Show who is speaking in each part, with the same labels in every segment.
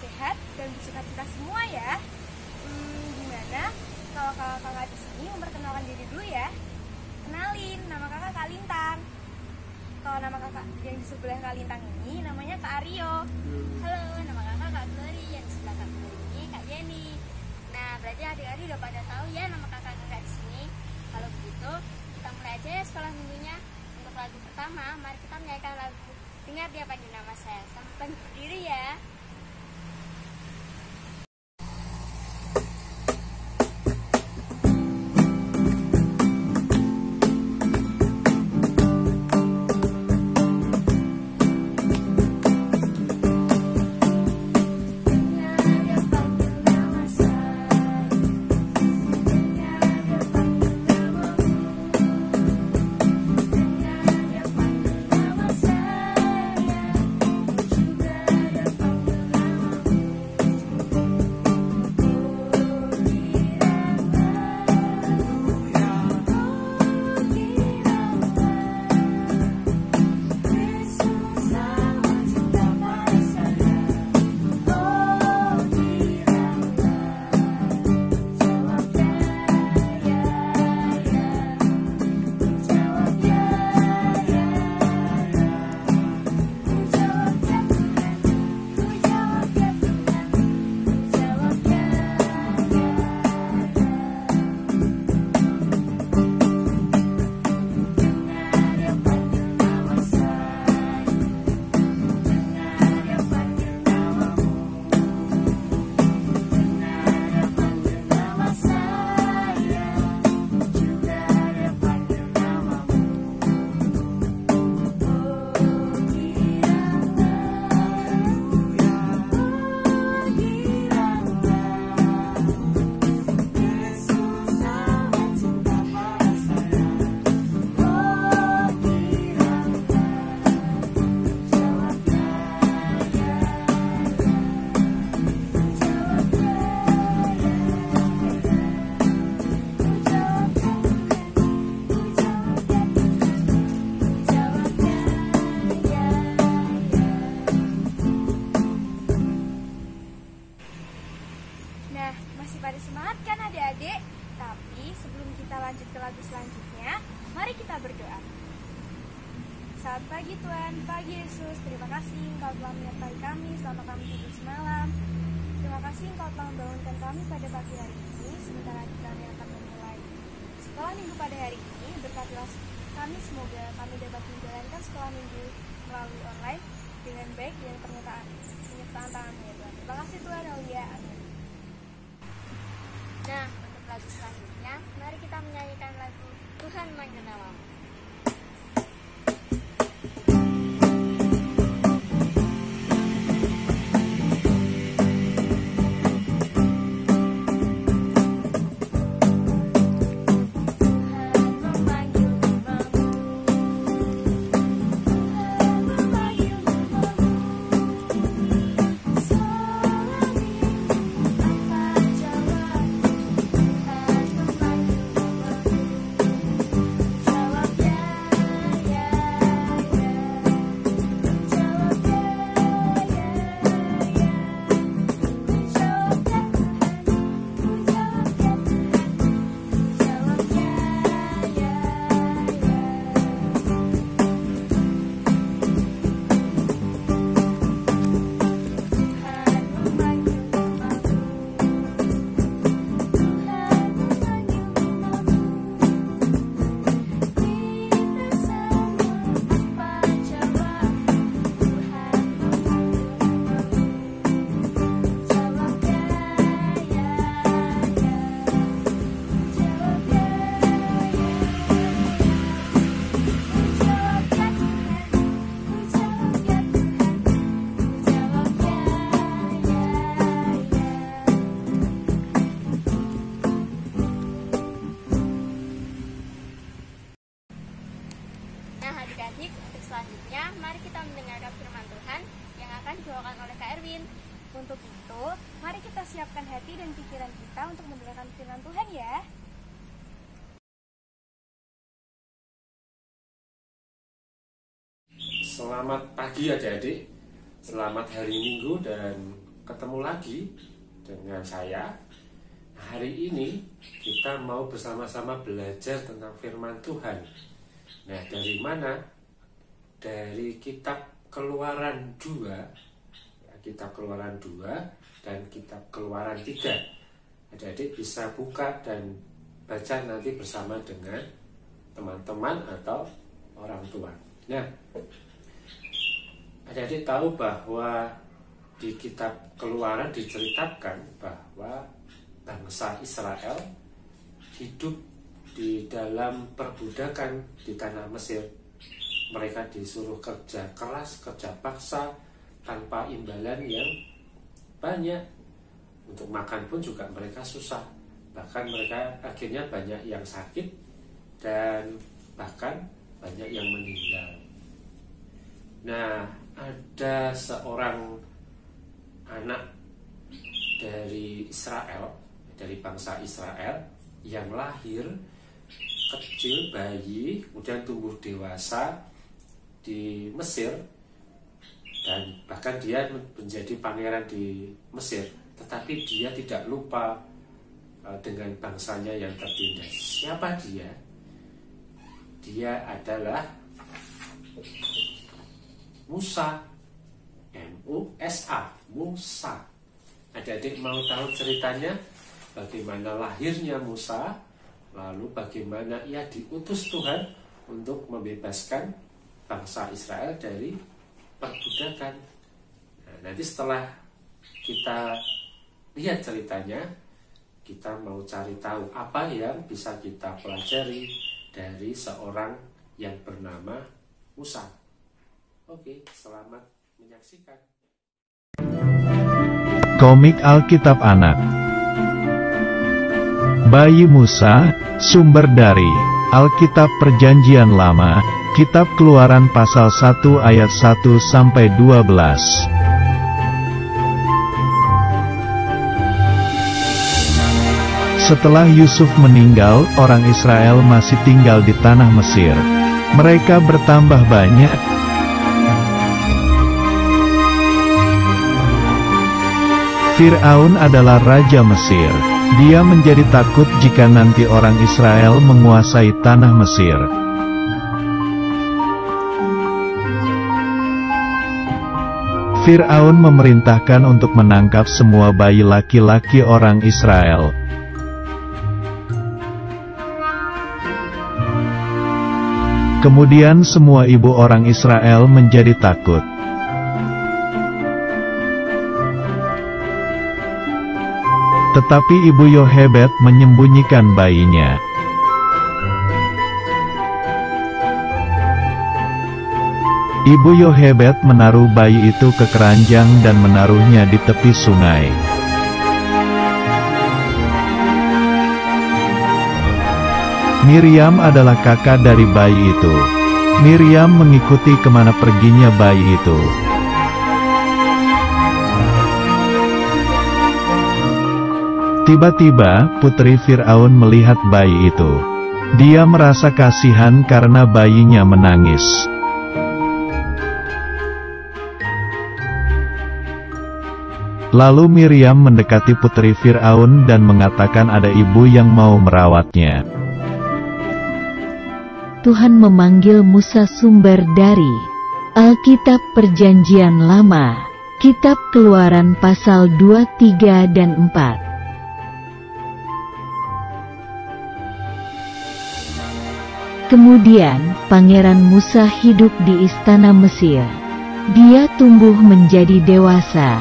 Speaker 1: sehat dan bersuka-cita semua ya. Gimana kalau kakak di sini memperkenalkan diri dulu ya? Kenalin, nama kakak Kak Lintang. Kalau nama kakak yang di sebelah Kak Lintang ini namanya Kak Aryo.
Speaker 2: Halo, nama kakak Kak Glory, yang di sebelah Kak Glory ini Kak Jenny. Nah, berarti adik-adik udah pada tahu ya nama kakak-kakak di sini. Kalau begitu, kita mulai aja ya sekolah minggunya. Untuk lagu pertama, mari kita menyanyikan lagu Dengar Dia Panggil Nama Saya. Sampai berdiri ya.
Speaker 1: Nah, masih pada semangat kan adik-adik? Tapi sebelum kita lanjut ke lagu selanjutnya, mari kita berdoa. Selamat pagi Tuhan, pagi Yesus, terima kasih Engkau telah menyertai kami selama kami tidur semalam. Terima kasih Engkau telah membangunkan kami pada pagi hari ini, sebentar lagi kami akan memulai sekolah minggu pada hari ini. Berkatilah kami, semoga kami dapat menjalankan sekolah minggu melalui online dengan baik dan penyertaan tangan-Mu ya Tuhan. Terima kasih Tuhan, haleluya, amin.
Speaker 2: Nah, untuk lagu selanjutnya, mari kita menyanyikan lagu Tuhan Manggil Namamu. Adik-adik, untuk selanjutnya mari kita mendengarkan firman Tuhan yang akan dibawakan oleh Kak Erwin.
Speaker 1: Untuk itu, mari kita siapkan hati dan pikiran kita untuk mendengarkan firman Tuhan ya.
Speaker 3: Selamat pagi adik-adik, selamat hari Minggu dan ketemu lagi dengan saya. Hari ini kita mau bersama-sama belajar tentang firman Tuhan. Nah, dari mana? Dari kitab Keluaran 2, kitab Keluaran 2 dan kitab Keluaran 3. Adik-adik bisa buka dan baca nanti bersama dengan teman-teman atau orang tua. Nah, adik-adik tahu bahwa di kitab Keluaran diceritakan bahwa bangsa Israel hidup di dalam perbudakan di tanah Mesir. Mereka disuruh kerja keras, kerja paksa, tanpa imbalan yang banyak. Untuk makan pun juga mereka susah. Bahkan mereka akhirnya banyak yang sakit dan bahkan banyak yang meninggal. Nah, ada seorang anak dari Israel, dari bangsa Israel yang lahir kecil, bayi, kemudian tumbuh dewasa di Mesir, dan bahkan dia menjadi pangeran di Mesir. Tetapi dia tidak lupa dengan bangsanya yang tertindas. Siapa dia? Dia adalah Musa, M-U-S-A, Musa. Adik-adik mau tahu ceritanya? Bagaimana lahirnya Musa, lalu bagaimana ia diutus Tuhan untuk membebaskan bangsa Israel dari perbudakan. Nah, nanti setelah kita lihat ceritanya, kita mau cari tahu apa yang bisa kita pelajari dari seorang yang bernama Musa. Oke, selamat menyaksikan.
Speaker 4: Komik Alkitab Anak. Bayi Musa, sumber dari Alkitab Perjanjian Lama, Kitab Keluaran pasal 1 ayat 1 sampai 12. Setelah Yusuf meninggal, orang Israel masih tinggal di tanah Mesir. Mereka bertambah banyak. Fir'aun adalah raja Mesir. Dia menjadi takut jika nanti orang Israel menguasai tanah Mesir. Fir'aun memerintahkan untuk menangkap semua bayi laki-laki orang Israel. Kemudian semua ibu orang Israel menjadi takut. Tetapi ibu Yohebed menyembunyikan bayinya. Ibu Yohebed menaruh bayi itu ke keranjang dan menaruhnya di tepi sungai. Miriam adalah kakak dari bayi itu. Miriam mengikuti kemana perginya bayi itu. Tiba-tiba, putri Fir'aun melihat bayi itu. Dia merasa kasihan karena bayinya menangis. Lalu Miriam mendekati putri Fir'aun dan mengatakan ada ibu yang mau merawatnya.
Speaker 5: Tuhan memanggil Musa, sumber dari Alkitab Perjanjian Lama, Kitab Keluaran pasal 2, 3 dan 4. Kemudian, Pangeran Musa hidup di istana Mesir. Dia tumbuh menjadi dewasa.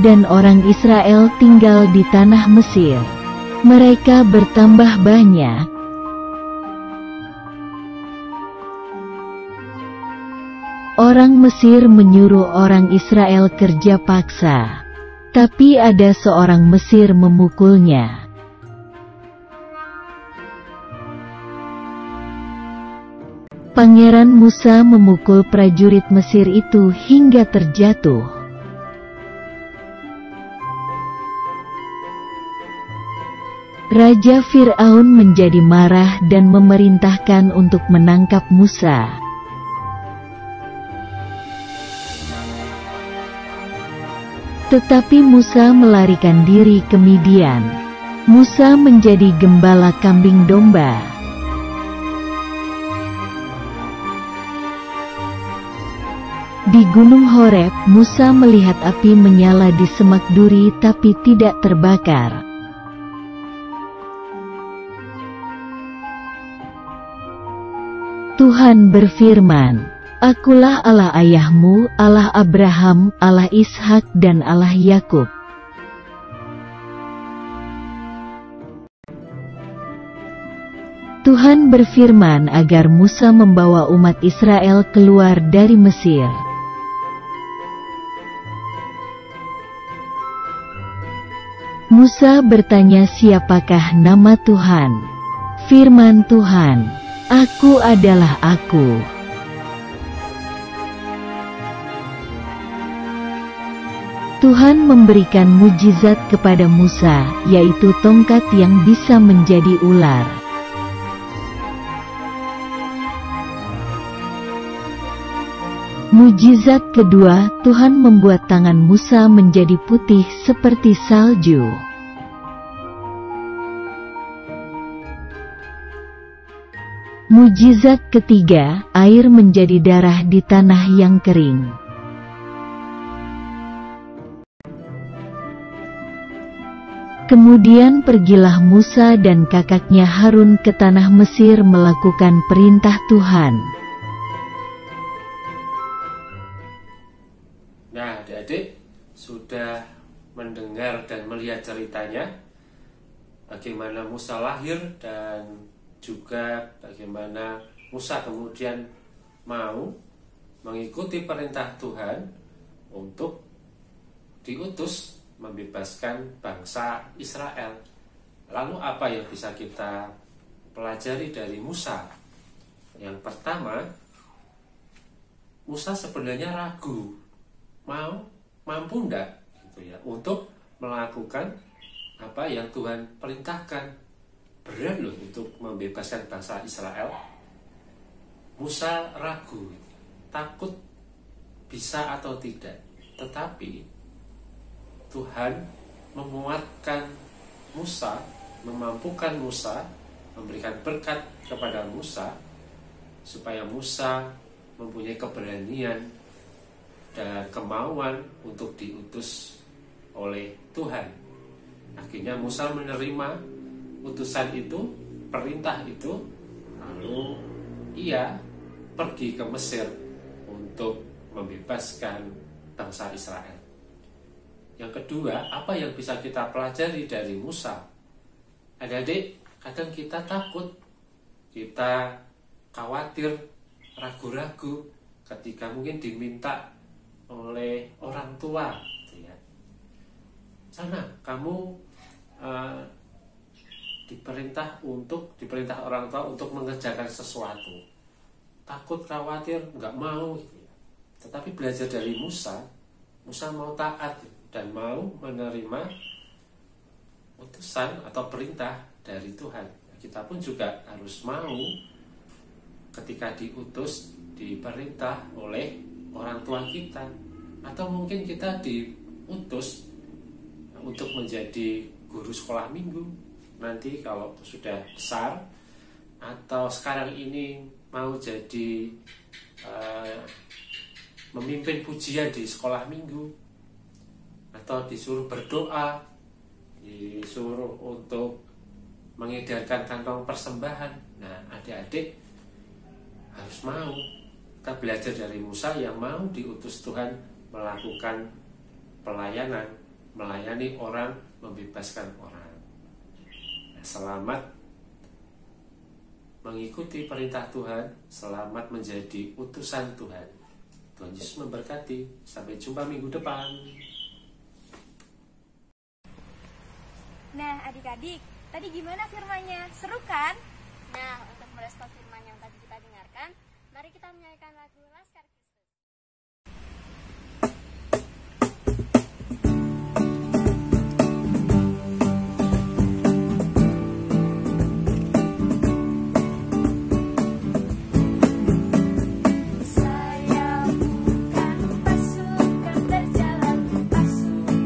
Speaker 5: Dan orang Israel tinggal di tanah Mesir. Mereka bertambah banyak. Orang Mesir menyuruh orang Israel kerja paksa. Tapi ada seorang Mesir memukulnya. Pangeran Musa memukul prajurit Mesir itu hingga terjatuh. Raja Fir'aun menjadi marah dan memerintahkan untuk menangkap Musa. Tetapi Musa melarikan diri ke Midian. Musa menjadi gembala kambing domba. Di Gunung Horeb, Musa melihat api menyala di semak duri tapi tidak terbakar. Tuhan berfirman, "Akulah Allah ayahmu, Allah Abraham, Allah Ishak dan Allah Yakub." Tuhan berfirman agar Musa membawa umat Israel keluar dari Mesir. Musa bertanya, "Siapakah nama Tuhan?" Firman Tuhan, "Aku adalah Aku." Tuhan memberikan mujizat kepada Musa, yaitu tongkat yang bisa menjadi ular. Mujizat kedua, Tuhan membuat tangan Musa menjadi putih seperti salju. Mujizat ketiga, air menjadi darah di tanah yang kering. Kemudian pergilah Musa dan kakaknya Harun ke tanah Mesir melakukan perintah Tuhan.
Speaker 3: Nah, adik-adik sudah mendengar dan melihat ceritanya bagaimana Musa lahir dan juga bagaimana Musa kemudian mau mengikuti perintah Tuhan untuk diutus membebaskan bangsa Israel. Lalu apa yang bisa kita pelajari dari Musa? Yang pertama, Musa sebenarnya ragu, mampu enggak gitu ya, untuk melakukan apa yang Tuhan perintahkan. Berat loh untuk membebaskan bangsa Israel. Musa ragu, takut bisa atau tidak. Tetapi Tuhan menguatkan Musa, memampukan Musa, memberikan berkat kepada Musa supaya Musa mempunyai keberanian dan kemauan untuk diutus oleh Tuhan. Akhirnya Musa menerima utusan itu, perintah itu, lalu ia pergi ke Mesir untuk membebaskan bangsa Israel. Yang kedua, apa yang bisa kita pelajari dari Musa? Adik-adik, kadang kita takut, kita khawatir, ragu-ragu ketika mungkin diminta oleh orang tua, gitu ya. Sana, kamu diperintah orang tua untuk mengerjakan sesuatu. Takut, khawatir, nggak mau, gitu ya. Tetapi belajar dari Musa mau taat dan mau menerima utusan atau perintah dari Tuhan. Kita pun juga harus mau ketika diutus, diperintah oleh orang tua kita, atau mungkin kita diutus untuk menjadi guru sekolah minggu nanti kalau sudah besar, atau sekarang ini mau jadi memimpin pujian di sekolah minggu, atau disuruh berdoa, disuruh untuk mengedarkan kantong persembahan. Nah, adik-adik harus mau. Kita belajar dari Musa yang mau diutus Tuhan melakukan pelayanan, melayani orang, membebaskan orang. Nah, selamat mengikuti perintah Tuhan, selamat menjadi utusan Tuhan. Tuhan Yesus memberkati. Sampai jumpa minggu depan.
Speaker 1: Nah, adik-adik, tadi gimana firmannya? Seru kan?
Speaker 2: Nah, untuk merespon firman yang tadi kita dengarkan, mari kita menyanyikan lagu Laskar Kristus.
Speaker 1: Saya bukan pasukan berjalan, pasukan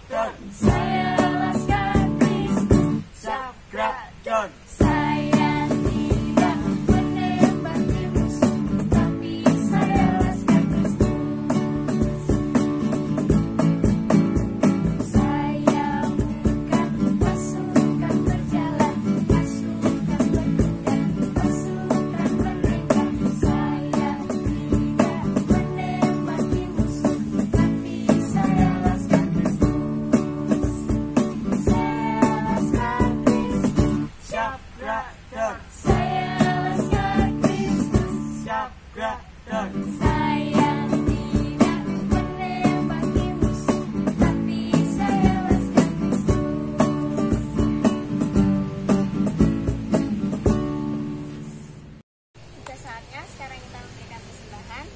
Speaker 1: Saya Laskar Kristus Sabradon. Saya tidak menembaki musuh, tapi saya Laskar Kristus. Saya bukan pasukan berjalan, pasukan berkuda, pasukan berdekar. Saya tidak menembaki musuh, tapi saya Laskar Kristus. Saya Laskar Kristus Sabradon. Saya Laskar Kristus Sabradon. Saya tidak menembaki musuh, tapi saya Laskar Kristus.
Speaker 2: Sudah saatnya sekarang kita memberikan persembahan.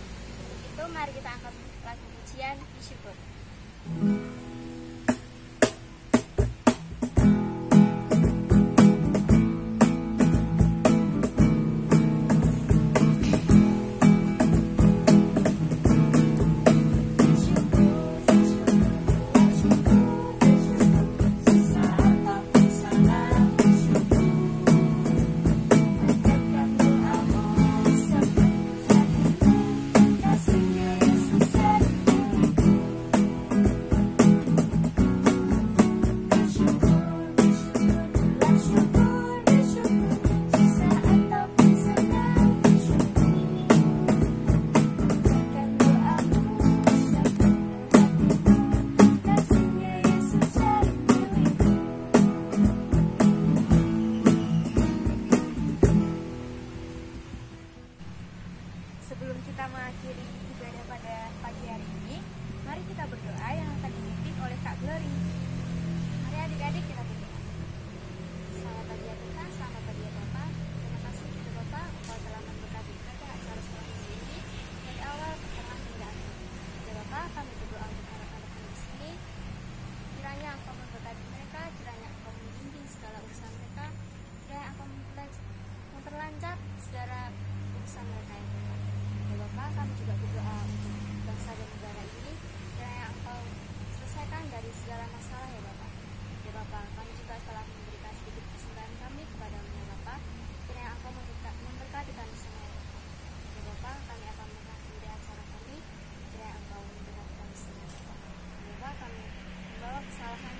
Speaker 2: Untuk itu mari kita angkat lagu pujian bersyukur.
Speaker 1: Sebelum kita mengakhiri ibadah pada pagi hari ini, mari kita berdoa yang akan dipimpin oleh Kak Glory.
Speaker 2: Mari adik-adik kita berdoa. Selamat pagi ya Tuhan, selamat pagi ya Bapak. Terima kasih kepada Bapak, Engkau telah memberkati kita acara sekolah minggu ini dari awal ke tengah hingga akhir. Ya Bapak, kami berdoa untuk anak-anak kami di sini. Kiranya Engkau memberkati mereka, kiranya Engkau membimbing segala urusan mereka, kiranya Engkau memperlancar segala urusan mereka ya Tuhan. Ya Bapak, kami juga berdoa untuk bangsa dan negara ini, kiranya Engkau selesaikan dari segala masalah ya Bapak. Ya Bapak, kami juga telah memberikan sedikit persembahan kami kepadamu ya Bapak, kiranya Engkau memberkati kami semua ya Bapak. Ya Bapak, kami akan mengakhiri acara kami, kiranya Engkau memberkati kami semua ya Bapak. Ya Bapak, kami membawa kesalahan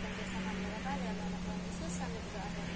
Speaker 2: dan dosa kami ya Bapak, dalam nama Tuhan Yesus kami berdoa.